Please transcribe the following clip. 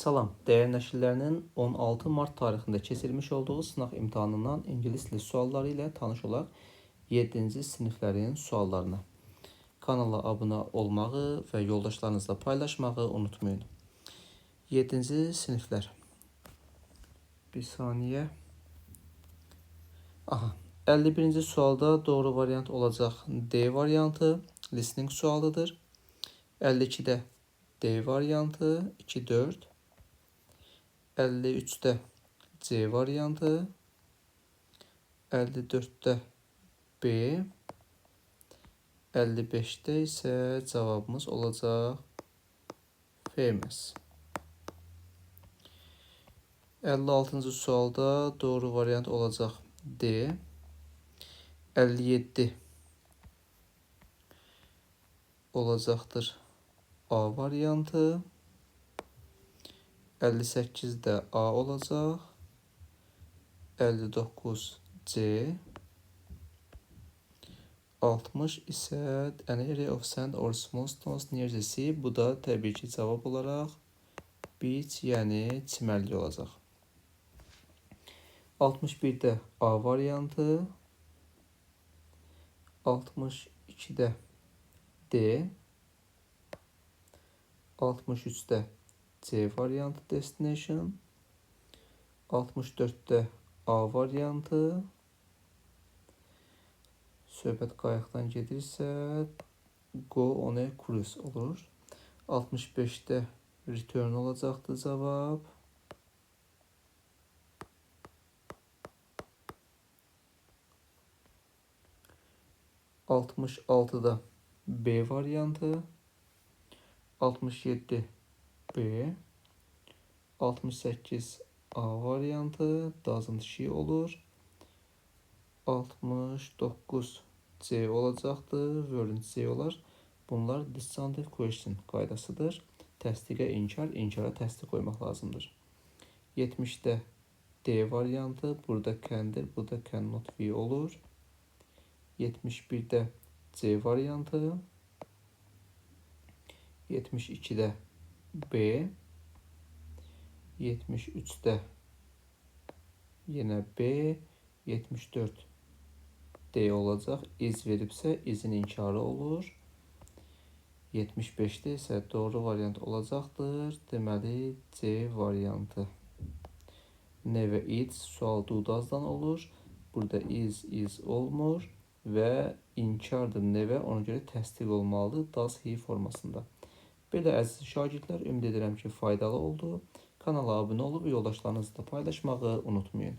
Salam, değer nəşrlərinin 16 mart tarixində keçirilmiş olduğu sınaq imtahanından ingilis dili sualları ilə tanış olaq 7-ci siniflərin suallarına. Kanala abunə olmağı və yoldaşlarınızla paylaşmağı unutmayın. 7-ci siniflər. Bir saniyə. 51-ci sualda doğru variant olacaq D variantı, listening sualıdır. 52-də D variantı, 2-4. 53'te C variantı, 54'te B, 55'te ise cevabımız olacaq F-miz. 56-cı sualda doğru variant olacaq D. 57 olacaqdır A variantı. 58'de A olacaq. 59 C. 60 ise an area of sand or small stones near the sea. Bu da təbii ki cavab olaraq beach, yəni çimərlik olacaq. 61'de A variantı. 62'de D. 63'de C variantı destination. 64'te A variantı. Söhbət qayıqdan gedirsə go on a cruise olur. 65'te return olacaqdır cavab. 66'da B variantı. 67 B. 68 A variantı. Doesn't she olur. 69 C olacaqdır. Wouldn't C olar. Bunlar disjunctive question qaydasıdır. Təsdiqə inkar, inkara təsdiq qoymaq lazımdır. 70'də D variantı. Burada can'dir. Burada cannot be olur. 71'də C variantı. 72'də B. 73'də yine B. 74 D olacaq. İz veribsə izin inkarı olur. 75'te ise doğru variant olacaqdır. Deməli C variantı. Never eats sual do does'dan olur. Burada is olmur və inkardır never, ona görə təsdiq olmalıdır does he formasında. Belə əziz şagirdlər, ümid edirəm ki faydalı oldu. Kanala abunə olub yoldaşlarınızla paylaşmağı unutmayın.